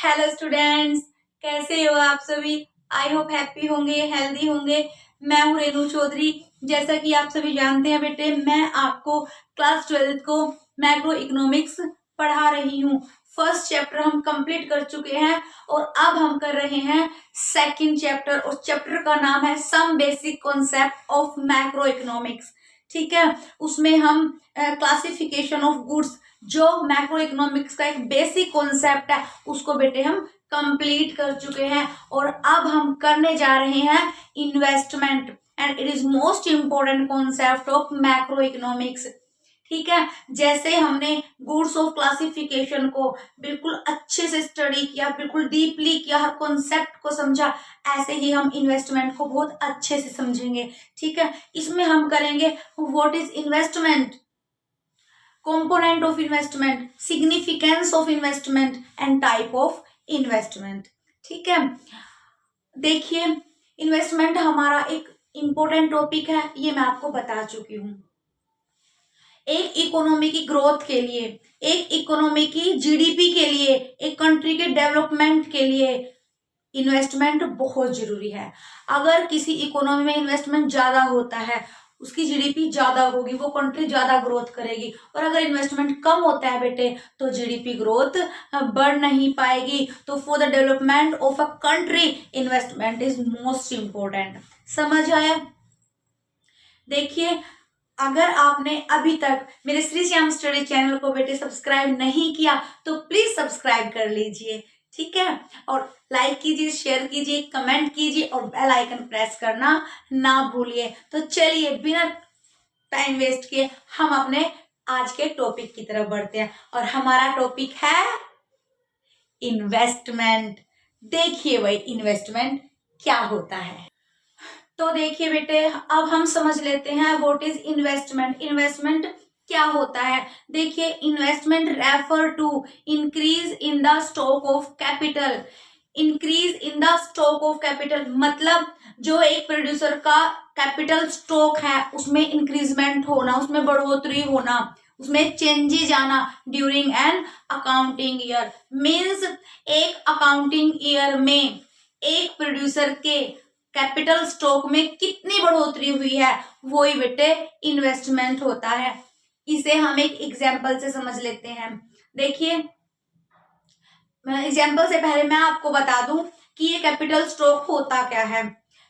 Hello students, कैसे हो आप सभी। आई होप हैप्पी होंगे, हेल्दी होंगे। मैं हूँ रेनू चौधरी। जैसा कि आप सभी जानते हैं बेटे, मैं आपको क्लास 12th को मैक्रो इकोनॉमिक्स पढ़ा रही हूँ। फर्स्ट चैप्टर हम कंप्लीट कर चुके हैं और अब हम कर रहे हैं सेकंड चैप्टर, और चैप्टर का नाम है some basic concept of macro economics. ठीक है, उसमें हम क्लासिफिकेशन ऑफ गुड्स, जो मैक्रो इकोनॉमिक्स का एक बेसिक कॉन्सेप्ट है, उसको बेटे हम कंप्लीट कर चुके हैं। और अब हम करने जा रहे हैं investment, and it is most important concept of macro economics. ठीक है, जैसे हमने गुड्स ऑफ क्लासिफिकेशन को बिल्कुल अच्छे से स्टडी किया, बिल्कुल डीपली किया, हर कॉन्सेप्ट को समझा, ऐसे ही हम इन्वेस्टमेंट को बहुत अच्छे से समझेंगे। ठीक है, इसमें हम करेंगे what is investment, component of investment, significance of investment and type of investment। ठीक है, देखिए इन्वेस्टमेंट हमारा एक इंपॉर्टेंट टॉपिक है, ये मैं आपको बता चुकी हूँ। एक इकोनॉमी की ग्रोथ के लिए, एक इकोनॉमी की जीडीपी के लिए, एक कंट्री के डेवलपमेंट के लिए इन्वेस्टमेंट बहुत जरूरी है। अगर किसी इकोनॉमी में इन्वेस्टमेंट ज्यादा होता है, उसकी जीडीपी ज्यादा होगी, वो कंट्री ज्यादा ग्रोथ करेगी। और अगर इन्वेस्टमेंट कम होता है बेटे, तो जीडीपी ग्रोथ बढ़ नहीं पाएगी। तो for the development of a country investment is most important. समझ आया। देखिए, अगर आपने अभी तक मेरे श्री श्याम स्टडी चैनल को बेटे सब्सक्राइब नहीं किया, तो प्लीज सब्सक्राइब कर लीजिए। ठीक है, और लाइक कीजिए, शेयर कीजिए, कमेंट कीजिए और बेल आइकन प्रेस करना ना भूलिए। तो चलिए बिना टाइम वेस्ट किए हम अपने आज के टॉपिक की तरफ बढ़ते हैं, और हमारा टॉपिक है इन्वेस्टमेंट। देखिए भाई, इन्वेस्टमेंट क्या होता है। तो देखिए बेटे, अब हम समझ लेते हैं व्हाट इज इन्वेस्टमेंट। इन्वेस्टमेंट क्या होता है। देखिए, investment refer to increase in the stock of capital. Increase in the stock of capital मतलब जो एक प्रोड्यूसर का कैपिटल स्टॉक है, उसमें इंक्रीजमेंट होना, उसमें बढ़ोतरी होना, उसमें चेंजेज आना during an accounting year. Means एक अकाउंटिंग ईयर में एक प्रोड्यूसर के कैपिटल स्टॉक में कितनी बढ़ोतरी हुई है, वो ही बेटे इन्वेस्टमेंट होता है। इसे हम एक एग्जाम्पल से समझ लेते हैं। देखिए, एग्जाम्पल से पहले मैं आपको बता दूं कि ये कैपिटल स्टॉक होता क्या है।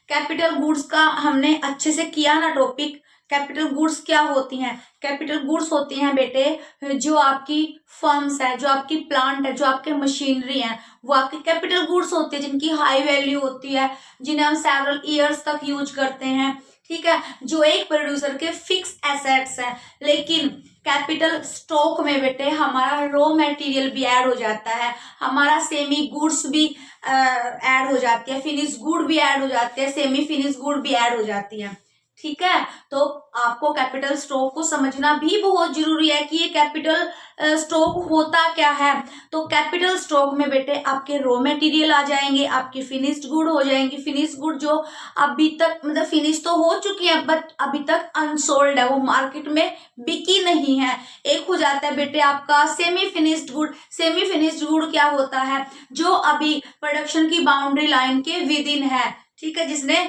कैपिटल गुड्स का हमने अच्छे से किया ना टॉपिक। कैपिटल गुड्स क्या होती हैं। कैपिटल गुड्स होती हैं बेटे जो आपकी फर्म्स है, जो आपकी प्लांट है, जो आपके मशीनरी है, वो आपकी कैपिटल गुड्स होती है, जिनकी हाई वैल्यू होती है, जिन्हें हम सेवरल ईयर्स तक यूज करते हैं। ठीक है, जो एक प्रोड्यूसर के फिक्स एसेट्स हैं। लेकिन कैपिटल स्टॉक में बेटे हमारा रॉ मटेरियल भी ऐड हो जाता है, हमारा सेमी गुड्स भी ऐड हो जाती है, फिनिश गुड भी ऐड हो जाती है, सेमी फिनिश गुड भी ऐड हो जाती है। ठीक है, तो आपको कैपिटल स्टॉक को समझना भी बहुत जरूरी है कि ये कैपिटल स्टॉक होता क्या है। तो कैपिटल स्टॉक में बेटे आपके रॉ मटेरियल आ जाएंगे, आपकी फिनिश्ड गुड हो जाएंगी। फिनिश गुड जो अभी तक मतलब फिनिश तो हो चुकी है, बट अभी तक अनसोल्ड है, वो मार्केट में बिकी नहीं है। एक हो जाता है बेटे आपका semi finished good. Semi finished good क्या होता है, जो अभी प्रोडक्शन की बाउंड्री लाइन के विद इन है। ठीक है, जिसने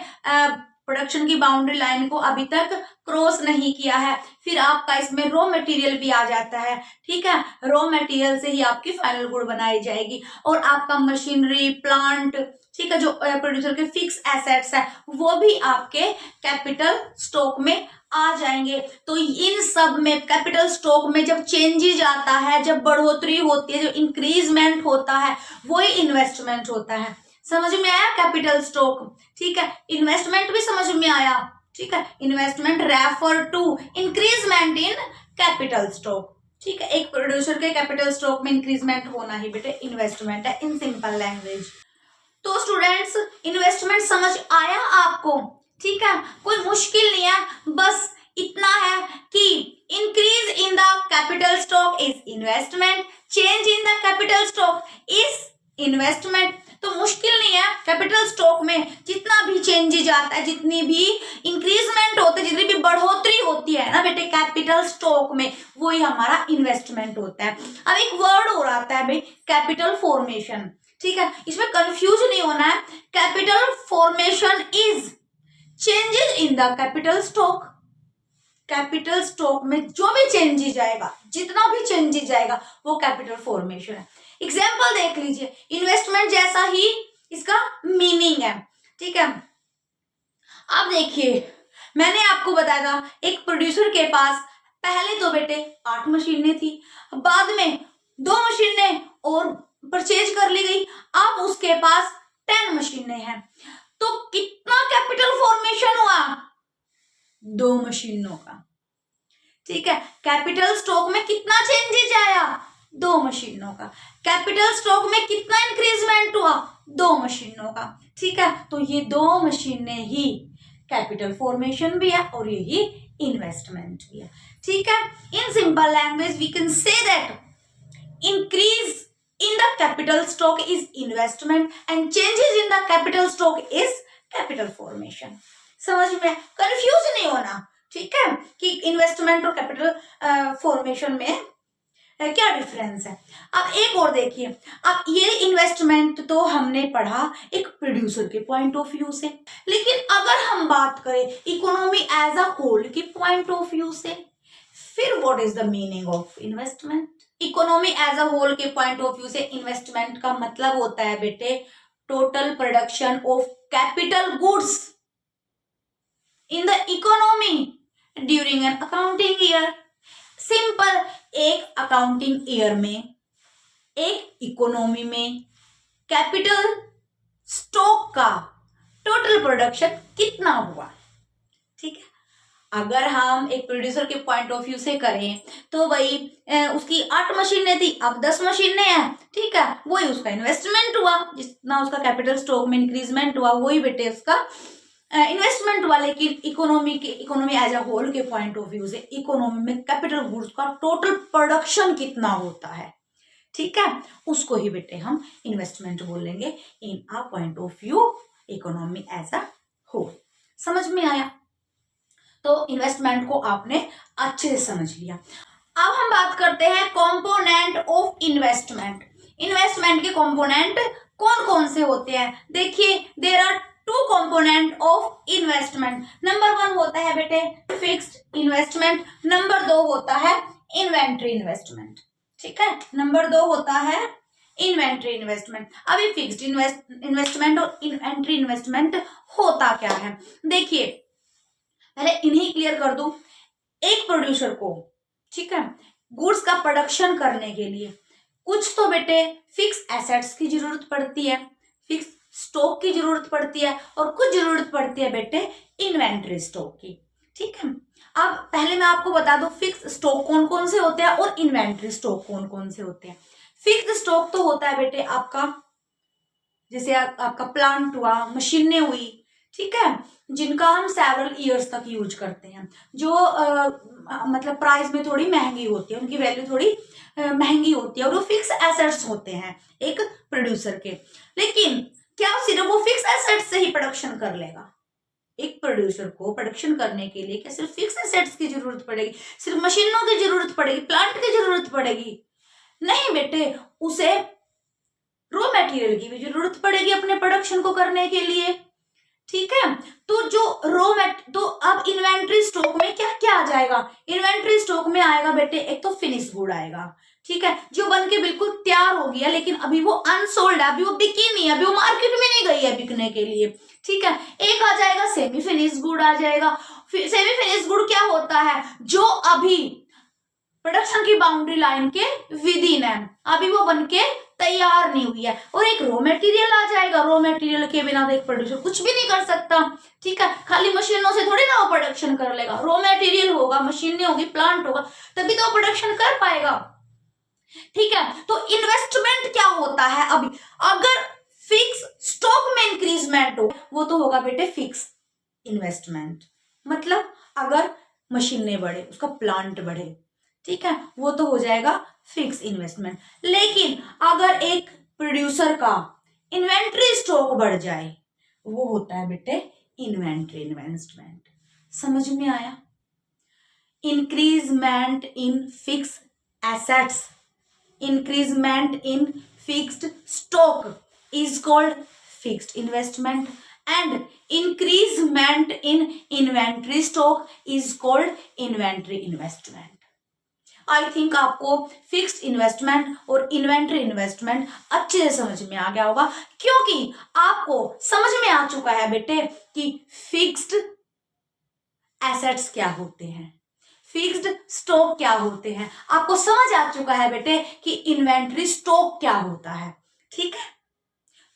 प्रोडक्शन की बाउंड्री लाइन को अभी तक क्रॉस नहीं किया है। फिर आपका इसमें रॉ मटेरियल भी आ जाता है। ठीक है, रॉ मटेरियल से ही आपकी फाइनल गुड बनाई जाएगी। और आपका मशीनरी, प्लांट, ठीक है, जो प्रोड्यूसर के फिक्स एसेट्स है, वो भी आपके कैपिटल स्टॉक में आ जाएंगे। तो इन सब में कैपिटल स्टॉक में जब चेंजेज आता है, जब बढ़ोतरी होती है, जो इंक्रीजमेंट होता है, वही इन्वेस्टमेंट होता है। समझ में आया कैपिटल स्टॉक। ठीक है, इन्वेस्टमेंट भी समझ में आया। ठीक है, investment refer to increasement in capital stock. ठीक है, एक प्रोड्यूसर के कैपिटल स्टॉक में इंक्रीजमेंट होना ही बेटे इन्वेस्टमेंट है, इन सिंपल लैंग्वेज। तो स्टूडेंट्स, इन्वेस्टमेंट समझ आया आपको। ठीक है, कोई मुश्किल नहीं है, बस इतना है कि increase in the capital stock is investment, change in the capital stock is investment. तो मुश्किल नहीं है, कैपिटल स्टॉक में जितना भी चेंजेज आता है, जितनी भी इंक्रीजमेंट होते है, जितनी भी बढ़ोतरी होती है ना बेटे कैपिटल स्टॉक में, वही हमारा इन्वेस्टमेंट होता है। अब एक वर्ड और आता है भाई, कैपिटल फॉर्मेशन। ठीक है, इसमें कंफ्यूज नहीं होना है। Capital formation is changes in the capital stock. Capital stock में जो भी चेंजेस जाएगा, जितना भी चेंजेस जाएगा, वो कैपिटल फॉर्मेशन है। एग्जाम्पल देख लीजिए, इन्वेस्टमेंट जैसा ही इसका मीनिंग है। ठीक है, अब देखिए, मैंने आपको बताया था एक प्रोड्यूसर के पास पहले तो बेटे 8 मशीनें थी, बाद में 2 मशीनें और परचेज कर ली गई, अब उसके पास 10 मशीनें हैं। तो कितना कैपिटल फॉर्मेशन हुआ? 2 मशीनों का। ठीक है, कैपिटल स्टॉक में कितना चेंजेज आया? 2 मशीनों का। कैपिटल स्टॉक में कितना इंक्रीजमेंट हुआ? 2 मशीनों का। ठीक है, तो ये 2 मशीनें ही कैपिटल फॉर्मेशन भी है और यही इन्वेस्टमेंट भी है। ठीक है, in simple language we can say that increase in the capital stock is investment and changes in the capital stock is capital formation। समझ में? कंफ्यूज नहीं होना। ठीक है, कि इन्वेस्टमेंट और कैपिटल फॉर्मेशन में क्या डिफरेंस है। अब एक और देखिए, अब ये इन्वेस्टमेंट तो हमने पढ़ा एक प्रोड्यूसर के पॉइंट ऑफ व्यू से, लेकिन अगर हम बात करें इकोनॉमी एज अ होल के पॉइंट ऑफ व्यू से, फिर what is the meaning of investment? Economy as a whole के पॉइंट ऑफ व्यू से इन्वेस्टमेंट का मतलब होता है बेटे total production of capital goods in the economy during an accounting year. Simple, एक अकाउंटिंग ईयर में, एक इकोनॉमी में कैपिटल स्टॉक का टोटल प्रोडक्शन कितना हुआ। ठीक है, अगर हम एक प्रोड्यूसर के पॉइंट ऑफ व्यू से करें तो भाई उसकी 8 मशीनें थी, अब 10 मशीनें हैं। ठीक है, वही उसका इन्वेस्टमेंट हुआ, जितना उसका कैपिटल स्टॉक में इंक्रीजमेंट हुआ वही बेटे उसका इन्वेस्टमेंट हुआ। लेकिन इकोनॉमी एज अ होल के पॉइंट ऑफ व्यू से इकोनॉमी में कैपिटल गुड्स का टोटल प्रोडक्शन कितना होता है, ठीक है, उसको ही बेटे हम इन्वेस्टमेंट बोलेंगे in a point of view economy as a whole. समझ में आया? तो इन्वेस्टमेंट को आपने अच्छे से समझ लिया। अब हम बात करते हैं कंपोनेंट ऑफ इन्वेस्टमेंट। इन्वेस्टमेंट के कंपोनेंट कौन कौन से होते हैं? देखिए, there are 2 component of investment. Number 1 होता है बेटे फिक्स्ड इन्वेस्टमेंट, नंबर 2 होता है इन्वेंट्री इन्वेस्टमेंट। ठीक है, नंबर 2 होता है इन्वेंट्री इन्वेस्टमेंट। अभी फिक्स्ड इन्वेस्टमेंट और इन्वेंट्री इन्वेस्टमेंट होता क्या है? देखिए, पहले इन्हें क्लियर कर दूं। एक प्रोड्यूसर को, ठीक है, गुड्स का प्रोडक्शन करने के लिए कुछ तो बेटे फिक्स एसेट्स की जरूरत पड़ती है, फिक्स स्टॉक की जरूरत पड़ती है, और कुछ जरूरत पड़ती है बेटे इन्वेंट्री स्टॉक की। ठीक है, अब पहले मैं आपको बता दूं फिक्स स्टॉक कौन कौन से होते हैं और इन्वेंट्री स्टॉक कौन कौन से होते हैं। फिक्स स्टॉक तो होता है बेटे आपका, जैसे आपका प्लांट हुआ, मशीनें हुई, ठीक है, जिनका हम सेवरल ईयर्स तक यूज करते हैं, जो मतलब प्राइस में थोड़ी महंगी होती है, उनकी वैल्यू थोड़ी महंगी होती है, और वो फिक्स एसेट्स होते हैं एक प्रोड्यूसर के। लेकिन क्या सिर्फ वो फिक्स एसेट्स से ही प्रोडक्शन कर लेगा? एक प्रोड्यूसर को प्रोडक्शन करने के लिए क्या सिर्फ फिक्स एसेट्स की जरूरत पड़ेगी, सिर्फ मशीनों की जरूरत पड़ेगी, प्लांट की जरूरत पड़ेगी? नहीं बेटे, उसे रॉ मटेरियल की भी जरूरत पड़ेगी अपने प्रोडक्शन को करने के लिए। ठीक है, तो जो तो अब इन्वेंट्री स्टॉक में क्या क्या आ जाएगा? इन्वेंट्री स्टॉक में आएगा बेटे एक तो फिनिश गुड आएगा, ठीक है, जो बन के बिल्कुल तैयार हो गया लेकिन अभी वो अनसोल्ड है, अभी वो बिकी नहीं है, अभी वो मार्केट में नहीं गई है बिकने के लिए। ठीक है, एक आ जाएगा सेमी फिनिश गुड आ जाएगा। सेमी फिनिश गुड क्या होता है? जो अभी प्रोडक्शन की बाउंड्री लाइन के विद इन है, अभी वो बनके तैयार नहीं हुई है। और एक रॉ मटेरियल आ जाएगा, रॉ मटेरियल के बिना तो एक प्रोड्यूसर कुछ भी नहीं कर सकता। ठीक है, खाली मशीनों से थोड़ी ना वो प्रोडक्शन कर लेगा, रॉ मटेरियल होगा, मशीनें होगी, प्लांट होगा, तभी तो वो प्रोडक्शन कर पाएगा। ठीक है, तो इन्वेस्टमेंट क्या होता है? अभी अगर फिक्स स्टॉक में इंक्रीजमेंट हो वो तो होगा बेटे फिक्स इन्वेस्टमेंट। मतलब अगर मशीनें बढ़े, उसका प्लांट बढ़े, ठीक है, वो तो हो जाएगा फिक्स इन्वेस्टमेंट। लेकिन अगर एक प्रोड्यूसर का इन्वेंट्री स्टॉक बढ़ जाए वो होता है बेटे इन्वेंट्री इन्वेस्टमेंट। समझ में आया? Increment in fix assets, increment in fixed stock, is called fixed investment and increasement in inventory stock is called inventory investment. I think आपको फिक्स्ड इन्वेस्टमेंट और इन्वेंट्री इन्वेस्टमेंट अच्छे से समझ में आ गया होगा, क्योंकि आपको समझ में आ चुका है बेटे कि फिक्स्ड एसेट्स क्या होते हैं, फिक्स्ड स्टॉक क्या होते हैं। आपको समझ आ चुका है बेटे कि इन्वेंट्री स्टॉक क्या होता है। ठीक है,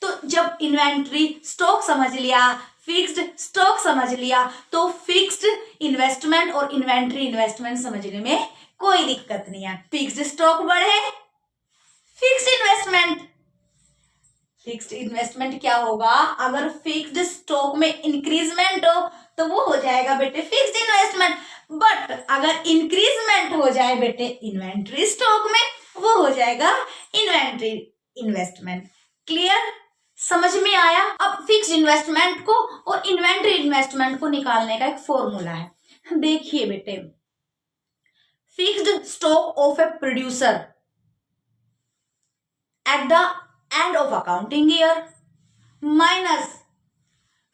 तो जब इन्वेंट्री स्टॉक समझ लिया, फिक्स्ड स्टॉक समझ लिया, तो फिक्स्ड इन्वेस्टमेंट और इन्वेंट्री इन्वेस्टमेंट समझने में कोई दिक्कत नहीं है। फिक्स्ड स्टॉक बढ़े, फिक्स्ड इन्वेस्टमेंट, फिक्स्ड इन्वेस्टमेंट क्या होगा, अगर फिक्स्ड स्टॉक में इंक्रीजमेंट हो तो वो हो जाएगा बेटे फिक्स्ड इन्वेस्टमेंट, बट अगर इंक्रीजमेंट हो जाए बेटे इन्वेंट्री स्टॉक में, वो हो जाएगा इन्वेंट्री इन्वेस्टमेंट। क्लियर, समझ में आया। अब फिक्स्ड इन्वेस्टमेंट को और इन्वेंट्री इन्वेस्टमेंट को निकालने का एक फॉर्मूला है। देखिए बेटे, fixed stock of a producer at the end of accounting year minus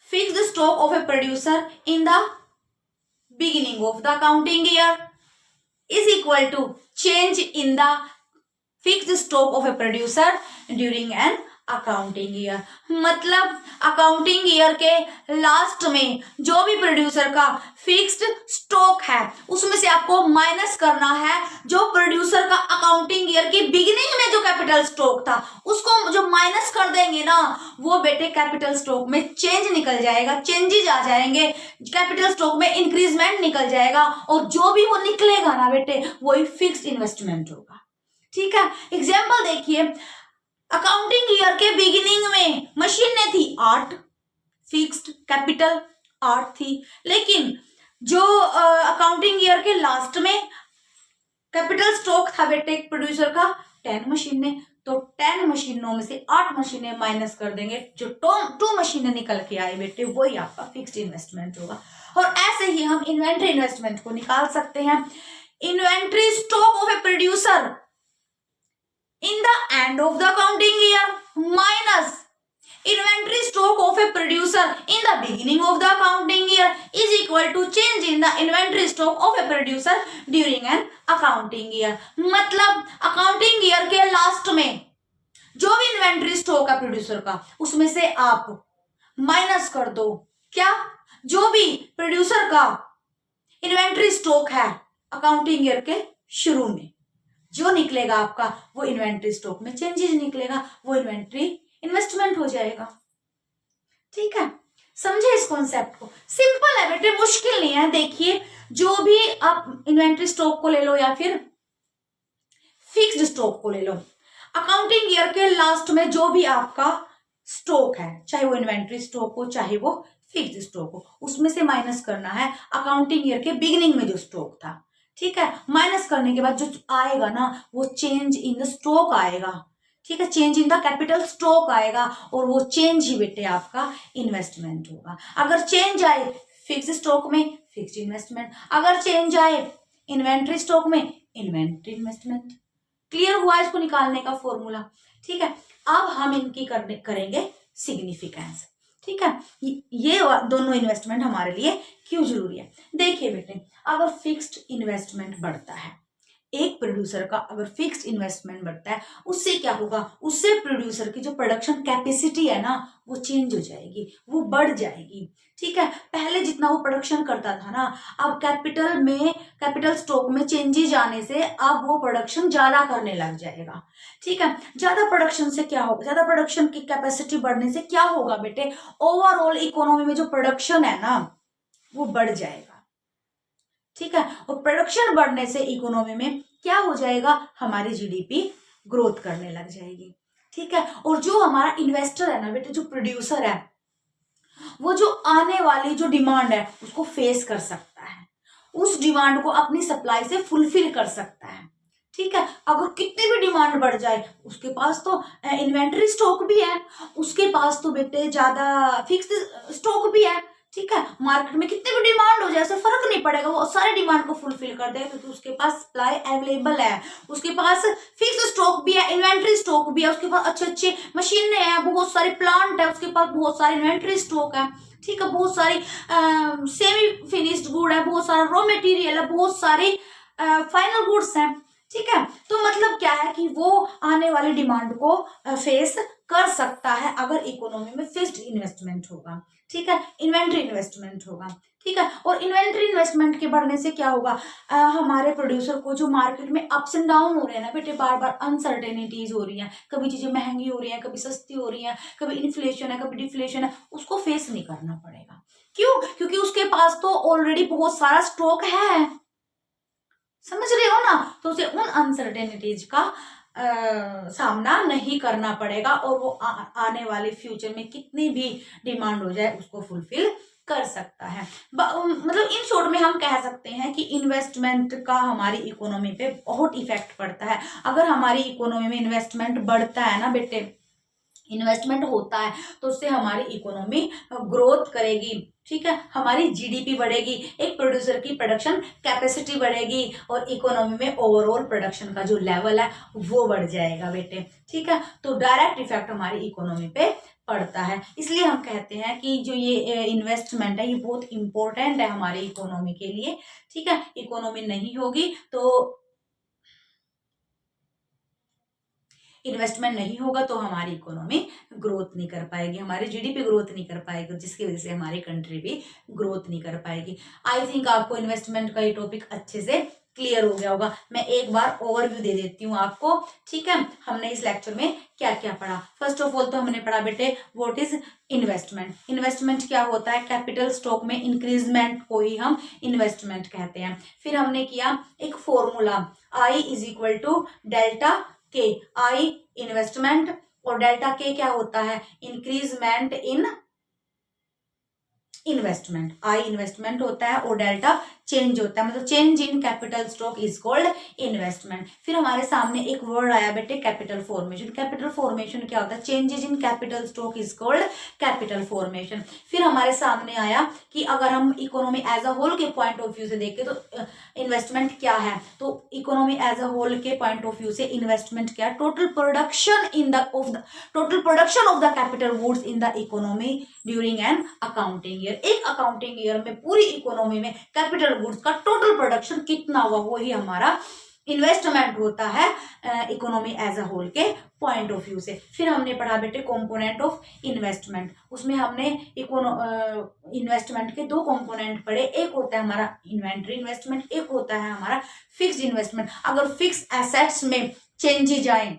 fixed stock of a producer in the beginning of the accounting year is equal to change in the fixed stock of a producer during an accounting year. मतलब accounting year के last में जो भी producer का fixed stock है उसमें से आपको माइनस करना है जो प्रोड्यूसर का अकाउंटिंग ईयर की बिगिनिंग में जो कैपिटल स्टॉक था, उसको जो माइनस कर देंगे ना, वो बेटे कैपिटल स्टॉक में चेंज निकल जाएगा, चेंजेस आ जाएंगे, कैपिटल स्टॉक में इंक्रीजमेंट निकल जाएगा, और जो भी वो निकलेगा ना बेटे वही फिक्स्ड इन्वेस्टमेंट होगा। ठीक है, एग्जाम्पल देखिए, अकाउंटिंग ईयर के बिगिनिंग में मशीनें थी 8, फिक्स्ड कैपिटल 8 थी, लेकिन जो अकाउंटिंग ईयर के लास्ट में कैपिटल स्टॉक था बेटे प्रोड्यूसर का 10 मशीनें, तो 10 मशीनों में से 8 मशीनें माइनस कर देंगे, जो 2 मशीनें निकल के आए बेटे वही आपका फिक्स्ड इन्वेस्टमेंट होगा। और ऐसे ही हम इन्वेंट्री इन्वेस्टमेंट को निकाल सकते हैं। Inventory stock of a producer in the end of the accounting year minus inventory stock of a producer in the beginning of the accounting year is equal to change in the inventory stock of a producer during an accounting year। मतलब accounting year के last में जो भी inventory stock है producer का उसमें से आप माइनस कर दो, क्या, जो भी प्रोड्यूसर का इन्वेंट्री स्टॉक है अकाउंटिंग ईयर के शुरू में, जो निकलेगा आपका वो इन्वेंट्री स्टॉक में चेंजेस निकलेगा, वो इन्वेंट्री इन्वेस्टमेंट हो जाएगा। ठीक है, समझे इस कॉन्सेप्ट को? सिंपल है बेटे, मुश्किल नहीं है। देखिए, जो भी आप इन्वेंट्री स्टॉक को ले लो या फिर फिक्स्ड स्टॉक को ले लो, अकाउंटिंग ईयर के लास्ट में जो भी आपका स्टॉक है, चाहे वो इन्वेंट्री स्टॉक हो चाहे वो फिक्स्ड स्टॉक हो, उसमें से माइनस करना है अकाउंटिंग ईयर के बिगिनिंग में जो स्टॉक था। ठीक है, माइनस करने के बाद जो आएगा ना वो चेंज इन द स्टॉक आएगा। ठीक है, change in the capital stock आएगा, और वो चेंज ही बेटे आपका इन्वेस्टमेंट होगा। अगर चेंज आए फिक्स्ड स्टॉक में फिक्स्ड इन्वेस्टमेंट, अगर चेंज आए इन्वेंट्री स्टॉक में इन्वेंट्री इन्वेस्टमेंट। क्लियर हुआ इसको निकालने का फॉर्मूला? ठीक है, अब हम इनकी करेंगे सिग्निफिकेंस। ठीक है, ये दोनों इन्वेस्टमेंट हमारे लिए क्यों जरूरी है? देखिए बेटे, अगर फिक्स्ड इन्वेस्टमेंट बढ़ता है, एक प्रोड्यूसर का अगर फिक्स्ड इन्वेस्टमेंट बढ़ता है, उससे क्या होगा, उससे प्रोड्यूसर की जो प्रोडक्शन कैपेसिटी है ना वो चेंज हो जाएगी, वो बढ़ जाएगी। ठीक है, पहले जितना वो प्रोडक्शन करता था ना, अब कैपिटल स्टॉक में चेंजेस आने से अब वो प्रोडक्शन ज्यादा करने लग जाएगा। ठीक है, ज्यादा प्रोडक्शन से क्या होगा, ज्यादा प्रोडक्शन की कैपेसिटी बढ़ने से क्या होगा बेटे, ओवरऑल इकोनॉमी में जो प्रोडक्शन है ना वो बढ़ जाएगा। ठीक है, और प्रोडक्शन बढ़ने से इकोनॉमी में क्या हो जाएगा, हमारी जीडीपी ग्रोथ करने लग जाएगी। ठीक है, और जो हमारा इन्वेस्टर है ना बेटे, जो प्रोड्यूसर है, वो जो आने वाली जो डिमांड है उसको फेस कर सकता है, उस डिमांड को अपनी सप्लाई से फुलफिल कर सकता है। ठीक है, अगर कितनी भी डिमांड बढ़ जाए, उसके पास तो इन्वेंट्री स्टॉक भी है, उसके पास तो बेटे ज्यादा फिक्स्ड स्टॉक भी है, ठीक है, मार्केट में कितनी भी डिमांड हो जाए ऐसे फर्क नहीं पड़ेगा, वो सारे डिमांड को फुलफिल कर देगा क्योंकि उसके पास सप्लाई अवेलेबल है, उसके पास फिक्स स्टॉक भी है, इन्वेंट्री स्टॉक भी है, उसके पास अच्छे अच्छे मशीनें हैं, बहुत सारे प्लांट है, उसके पास बहुत सारे इन्वेंट्री स्टॉक है, ठीक है, बहुत सारी सेमी फिनिश्ड गुड है, बहुत सारा रॉ मटेरियल है, बहुत सारी फाइनल गुड्स हैं, ठीक है। तो मतलब क्या है कि वो आने वाली डिमांड को फेस कर सकता है अगर इकोनॉमी में फिक्स्ड इन्वेस्टमेंट होगा, ठीक है, इन्वेंट्री इन्वेस्टमेंट होगा, ठीक है। और इन्वेंट्री इन्वेस्टमेंट के बढ़ने से क्या होगा, हमारे प्रोड्यूसर को जो मार्केट में अप्स एंड डाउन हो रहे हैं ना बेटे, बार बार अनसर्टेनिटीज हो रही हैं, कभी चीजें महंगी हो रही हैं, कभी सस्ती हो रही हैं, कभी इन्फ्लेशन है, कभी डिफ्लेशन है, उसको फेस नहीं करना पड़ेगा। क्यों? क्योंकि उसके पास तो ऑलरेडी बहुत सारा स्टॉक है, समझ रहे हो ना, तो उसे उन अनसर्टेनिटीज का सामना नहीं करना पड़ेगा और वो आने वाले फ्यूचर में कितनी भी डिमांड हो जाए उसको फुलफिल कर सकता है। मतलब इन शॉर्ट में हम कह सकते हैं कि इन्वेस्टमेंट का हमारी इकोनॉमी पे बहुत इफेक्ट पड़ता है। अगर हमारी इकोनॉमी में इन्वेस्टमेंट बढ़ता है ना बेटे, इन्वेस्टमेंट होता है तो उससे हमारी इकोनॉमी ग्रोथ करेगी, ठीक है, हमारी जीडीपी बढ़ेगी, एक प्रोड्यूसर की प्रोडक्शन कैपेसिटी बढ़ेगी और इकोनॉमी में ओवरऑल प्रोडक्शन का जो लेवल है वो बढ़ जाएगा बेटे, ठीक है। तो डायरेक्ट इफेक्ट हमारी इकोनॉमी पे पड़ता है, इसलिए हम कहते हैं कि जो ये इन्वेस्टमेंट है ये बहुत इंपॉर्टेंट है हमारी इकोनॉमी के लिए, ठीक है। इकोनॉमी नहीं होगी तो इन्वेस्टमेंट नहीं होगा तो हमारी इकोनॉमी ग्रोथ नहीं कर पाएगी, हमारी जीडीपी ग्रोथ नहीं कर पाएगी, जिसकी वजह से हमारी कंट्री भी ग्रोथ नहीं कर पाएगी। आई थिंक आपको इन्वेस्टमेंट का ये टॉपिक अच्छे से क्लियर हो गया होगा। मैं एक बार ओवरव्यू दे देती हूँ आपको, ठीक है। हमने इस लेक्चर में क्या क्या पढ़ा। फर्स्ट ऑफ ऑल तो हमने पढ़ा बेटे व्हाट इज इन्वेस्टमेंट। इन्वेस्टमेंट क्या होता है, कैपिटल स्टॉक में इंक्रीजमेंट को ही हम इन्वेस्टमेंट कहते हैं। फिर हमने किया एक formula, I is equal to delta K, I investment और डेल्टा के क्या होता है, increment in investment. I investment होता है और डेल्टा चेंज होता है, मतलब change in capital stock is called investment. फिर हमारे सामने एक वर्ड आया बेटे कैपिटल फॉर्मेशन। कैपिटल फॉर्मेशन क्या होता है, changes in capital stock is called capital formation. फिर हमारे सामने आया कि अगर हम इकोनॉमी एज अ होल के पॉइंट ऑफ व्यू से देखें तो इन्वेस्टमेंट क्या है, तो इकोनॉमी एज अ होल के पॉइंट ऑफ व्यू से इन्वेस्टमेंट क्या है, total production in the total production of the capital goods in the economy during an accounting year. एक अकाउंटिंग ईयर में पूरी इकोनॉमी में कैपिटल गुड्स का टोटल प्रोडक्शन कितना हुआ, वो ही हमारा इन्वेस्टमेंट होता है इकोनॉमी एज अ होल के पॉइंट ऑफ व्यू से। फिर हमने पढ़ा बेटे कंपोनेंट ऑफ इन्वेस्टमेंट। उसमें हमने इन्वेस्टमेंट के दो कंपोनेंट पढ़े, एक होता है हमारा इन्वेंट्री इन्वेस्टमेंट, एक होता है हमारा फिक्स्ड इन्वेस्टमेंट। अगर फिक्स एसेट्स में चेंजेस आए,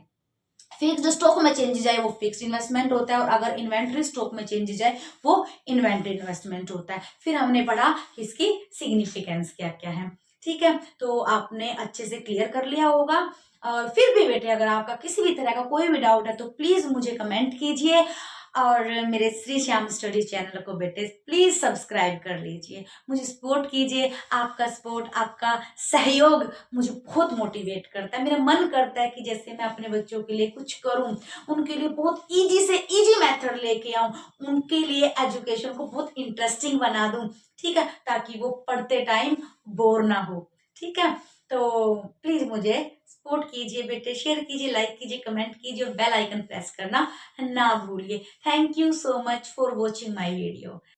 फिक्स्ड स्टॉक में चेंज जाए वो फिक्स इन्वेस्टमेंट होता है और अगर इन्वेंट्री स्टॉक में चेंज जाए वो इन्वेंट्री इन्वेस्टमेंट होता है। फिर हमने पढ़ा इसकी सिग्निफिकेंस क्या क्या है, ठीक है। तो आपने अच्छे से क्लियर कर लिया होगा। और फिर भी बेटे अगर आपका किसी भी तरह का कोई भी डाउट है तो प्लीज मुझे कमेंट कीजिए और मेरे श्री श्याम स्टडी चैनल को बेटे प्लीज सब्सक्राइब कर लीजिए, मुझे सपोर्ट कीजिए। आपका सपोर्ट, आपका सहयोग मुझे बहुत मोटिवेट करता है। मेरा मन करता है कि जैसे मैं अपने बच्चों के लिए कुछ करूं, उनके लिए बहुत इजी से इजी मेथड लेके आऊं, उनके लिए एजुकेशन को बहुत इंटरेस्टिंग बना दूं, ठीक है, ताकि वो पढ़ते टाइम बोर ना हो, ठीक है। तो प्लीज मुझे सपोर्ट कीजिए बेटे, शेयर कीजिए, लाइक कीजिए, कमेंट कीजिए और बेल आइकन प्रेस करना ना भूलिए। Thank you so much for watching my video.